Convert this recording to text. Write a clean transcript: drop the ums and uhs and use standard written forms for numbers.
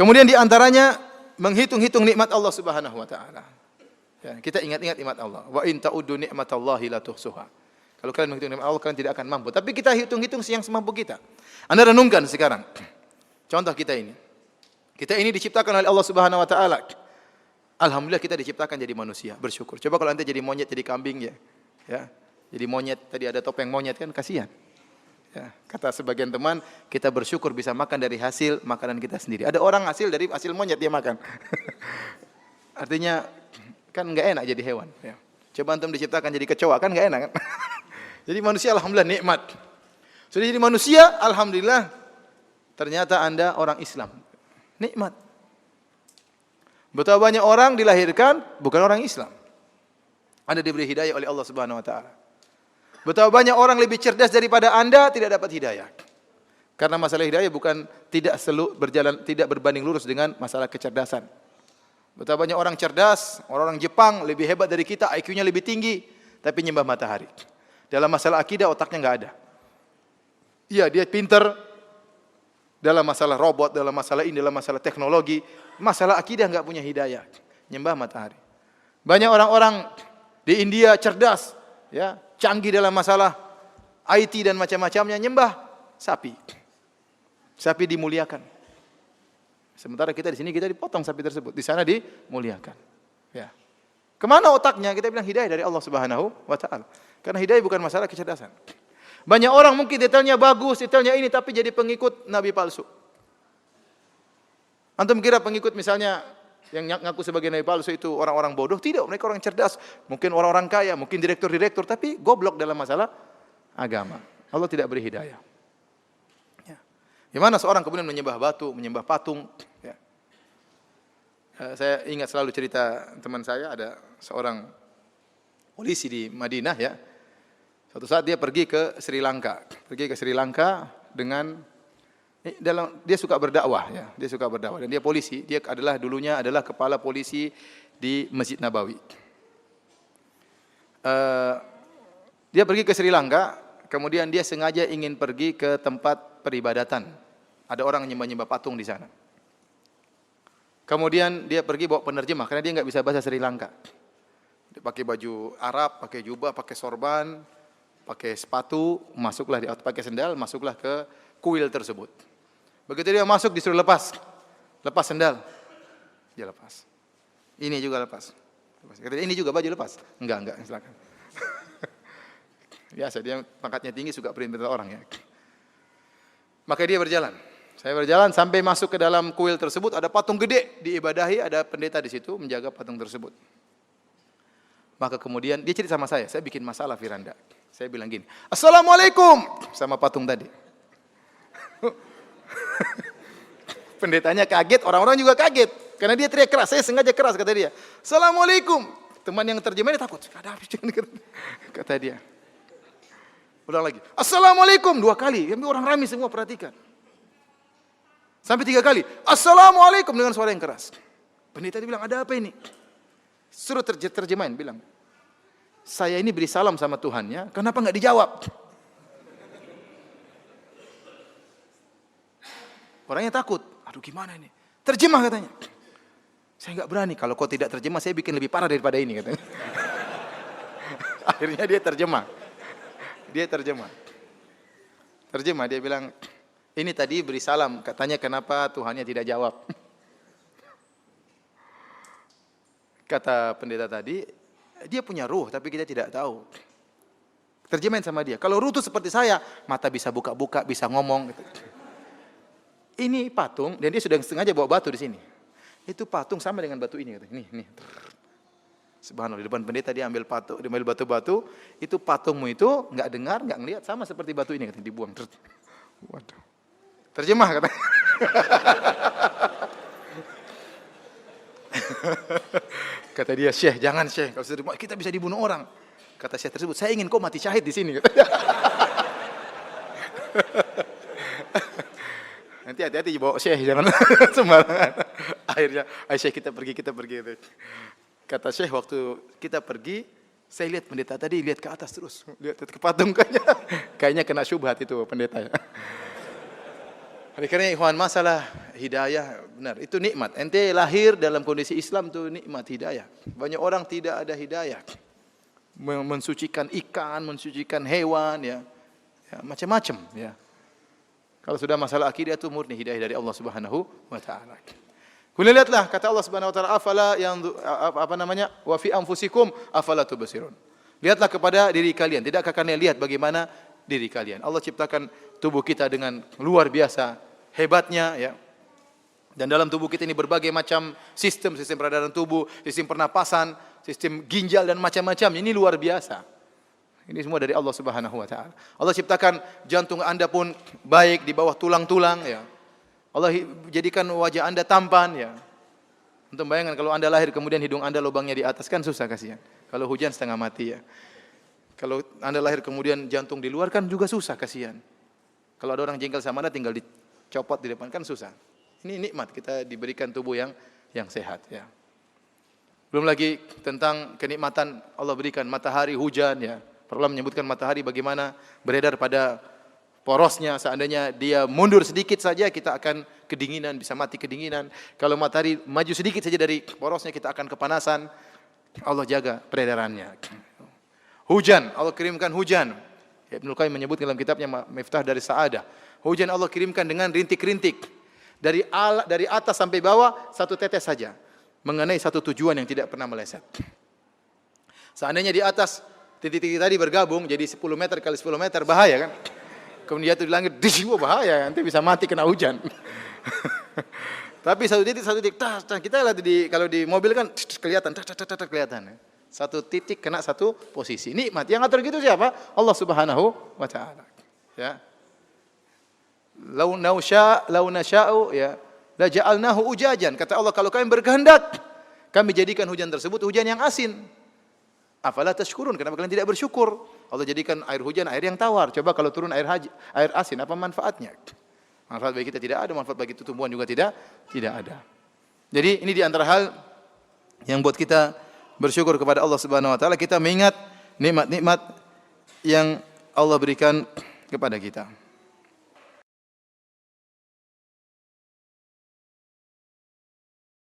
Kemudian di antaranya menghitung-hitung nikmat Allah Subhanahu wa taala. Ya, kita ingat-ingat nikmat Allah. Wa in ta'uddu ni'matallahi la tuhsuha. Kalau kalian menghitung nikmat Allah, kalian tidak akan mampu. Tapi kita hitung-hitung yang semampu kita. Anda renungkan sekarang. Contoh kita ini. Kita ini diciptakan oleh Allah Subhanahu wa taala. Alhamdulillah kita diciptakan jadi manusia, bersyukur. Coba kalau Anda jadi monyet, jadi kambing ya. Ya. Jadi monyet, tadi ada topeng monyet kan kasihan. Ya, kata sebagian teman, kita bersyukur bisa makan dari hasil makanan kita sendiri. Ada orang hasil dari hasil monyet dia makan. Artinya kan enggak enak jadi hewan. Ya. Coba antum diciptakan jadi kecoa kan enggak enak kan? Jadi manusia alhamdulillah nikmat. Sudah jadi manusia alhamdulillah ternyata Anda orang Islam. Nikmat. Betapa banyak orang dilahirkan bukan orang Islam. Anda diberi hidayah oleh Allah Subhanahu wa taala. Betapa banyak orang lebih cerdas daripada Anda tidak dapat hidayah. Karena masalah hidayah bukan tidak berbanding lurus dengan masalah kecerdasan. Betapa banyak orang cerdas, orang-orang Jepang lebih hebat dari kita, IQ-nya lebih tinggi, tapi nyembah matahari. Dalam masalah akidah otaknya enggak ada. Iya, dia pintar dalam masalah robot, dalam masalah ini, dalam masalah teknologi, masalah akidah enggak punya hidayah. Nyembah matahari. Banyak orang-orang di India cerdas, ya, canggih dalam masalah IT dan macam-macamnya, nyembah sapi. Sapi dimuliakan. Sementara kita di sini kita dipotong sapi tersebut, di sana dimuliakan. Ya. Kemana otaknya? Kita bilang hidayah dari Allah Subhanahu wa taala. Karena hidayah bukan masalah kecerdasan. Banyak orang mungkin detailnya bagus, detailnya ini, tapi jadi pengikut nabi palsu. Antum kira pengikut misalnya yang ngaku sebagai nabi palsu itu orang-orang bodoh? Tidak, mereka orang cerdas. Mungkin orang-orang kaya, mungkin direktur-direktur, tapi goblok dalam masalah agama. Allah tidak beri hidayah. Ya. Gimana seorang kemudian menyembah batu, menyembah patung? Ya. Saya ingat selalu cerita teman saya, ada seorang polisi di Madinah ya. Suatu saat dia pergi ke Sri Lanka. Pergi ke Sri Lanka dengan dia suka berdakwah ya, dia suka berdakwah dan dia polisi, dia dulunya adalah kepala polisi di Masjid Nabawi. Dia pergi ke Sri Lanka, kemudian dia sengaja ingin pergi ke tempat peribadatan. Ada orang nyembah-nyembah patung di sana. Kemudian dia pergi bawa penerjemah karena dia nggak bisa bahasa Sri Lanka. Dia pakai baju Arab, pakai jubah, pakai sorban, pakai sepatu, masuklah pakai sendal, masuklah ke kuil tersebut. Begitu dia masuk disuruh lepas sendal, dia lepas. Ini juga lepas. Kata dia, ini juga baju lepas. Enggak, silakan. Biasa dia pangkatnya tinggi suka perintah orang ya. Maka dia berjalan. Saya berjalan sampai masuk ke dalam kuil tersebut, ada patung gede diibadahi, ada pendeta di situ menjaga patung tersebut. Maka kemudian dia cerita sama saya bikin masalah Firanda. Saya bilang gini, Assalamualaikum sama patung tadi. Pendetanya kaget, orang-orang juga kaget. Karena dia teriak keras, saya sengaja keras kata dia. Assalamualaikum. Teman yang terjemahnya takut. Kata dia. Ulang lagi. Assalamualaikum 2 kali. Orang ramai semua perhatikan. Sampai 3 kali. Assalamualaikum dengan suara yang keras. Pendeta dia bilang, ada apa ini? Suruh terjemahin, bilang. Saya ini beri salam sama Tuhannya, kenapa enggak dijawab? Orangnya takut. Aduh gimana ini? Terjemah katanya. Saya enggak berani. Kalau kau tidak terjemah, saya bikin lebih parah daripada ini katanya. Akhirnya dia terjemah. Terjemah, dia bilang, ini tadi beri salam. Katanya kenapa Tuhannya tidak jawab? Kata pendeta tadi, dia punya ruh tapi kita tidak tahu. Terjemahin sama dia. Kalau ruh itu seperti saya, mata bisa buka-buka, bisa ngomong. Gitu. Ini patung, dan dia sudah sengaja bawa batu di sini. Itu patung sama dengan batu ini. Nih. Subhanallah, di depan pendeta dia ambil batu-batu. Itu patungmu itu nggak dengar, nggak ngelihat, sama seperti batu ini. Katanya, dibuang. Waduh. Terjemah katanya. Kata dia, Syekh, jangan Syekh, kalau kita bisa dibunuh orang. Kata Syekh tersebut, saya ingin kau mati syahid di sini. Nanti hati-hati bawa Syekh, jangan sembarangan. Akhirnya, ayo Syekh kita pergi. Kata Syekh, waktu kita pergi, saya lihat pendeta tadi lihat ke atas terus, lihat ke patung kayaknya kena syubhat itu pendeta ya. Oleh karena ikhwan, masalah hidayah benar itu nikmat. Ente lahir dalam kondisi Islam itu nikmat hidayah. Banyak orang tidak ada hidayah. Mensucikan ikan, mensucikan hewan ya. Ya, macam-macam ya. Kalau sudah masalah akidah itu murni hidayah dari Allah Subhanahu wa taala. Kemudian lihatlah kata Allah Subhanahu wa taala afala yang wa fi anfusikum afala tubsirun. Lihatlah kepada diri kalian, tidakkah kalian lihat bagaimana diri kalian? Allah ciptakan tubuh kita dengan luar biasa hebatnya ya. Dan dalam tubuh kita ini berbagai macam sistem peredaran tubuh, sistem pernapasan, sistem ginjal dan macam-macam. Ini luar biasa. Ini semua dari Allah Subhanahu wa taala. Allah ciptakan jantung Anda pun baik di bawah tulang-tulang ya. Allah jadikan wajah Anda tampan ya. Untuk bayangkan kalau Anda lahir kemudian hidung Anda lubangnya di atas kan susah kasihan. Kalau hujan setengah mati ya. Kalau Anda lahir kemudian jantung di luar kan juga susah kasihan. Kalau ada orang jengkel sama Anda tinggal dicopot di depan kan susah. Ini nikmat kita diberikan tubuh yang sehat ya. Belum lagi tentang kenikmatan Allah berikan matahari, hujan ya. Para ulama menyebutkan matahari bagaimana beredar pada porosnya, seandainya dia mundur sedikit saja kita akan kedinginan, bisa mati kedinginan. Kalau matahari maju sedikit saja dari porosnya kita akan kepanasan. Allah jaga peredarannya. Hujan, Allah kirimkan hujan. Ibnu Qayyim menyebutkan dalam kitabnya Miftah dari Sa'adah. Hujan Allah kirimkan dengan rintik-rintik. Dari atas sampai bawah satu tetes saja. Mengenai satu tujuan yang tidak pernah meleset. Seandainya di atas titik-titik tadi bergabung jadi 10 meter kali 10 meter bahaya kan? Kemudian jatuh di langit, bahaya, nanti bisa mati kena hujan. Tapi satu titik, kita lihat kalau di mobil kan kelihatan, kelihatan. Satu titik kena satu posisi. Nikmat. Yang ngatur gitu siapa? Allah Subhanahu wa taala. Ya. Lau nasya'u ya la ja'alnahu ujajan. Kata Allah, kalau kami berkehendak, kami jadikan hujan tersebut hujan yang asin. Afala tashkurun, kenapa kalian tidak bersyukur? Allah jadikan air hujan air yang tawar. Coba kalau turun air asin, apa manfaatnya? Manfaat bagi kita tidak ada, manfaat bagi tumbuhan juga tidak ada. Jadi ini di antara hal yang buat kita bersyukur kepada Allah Subhanahu wa taala, kita mengingat nikmat-nikmat yang Allah berikan kepada kita.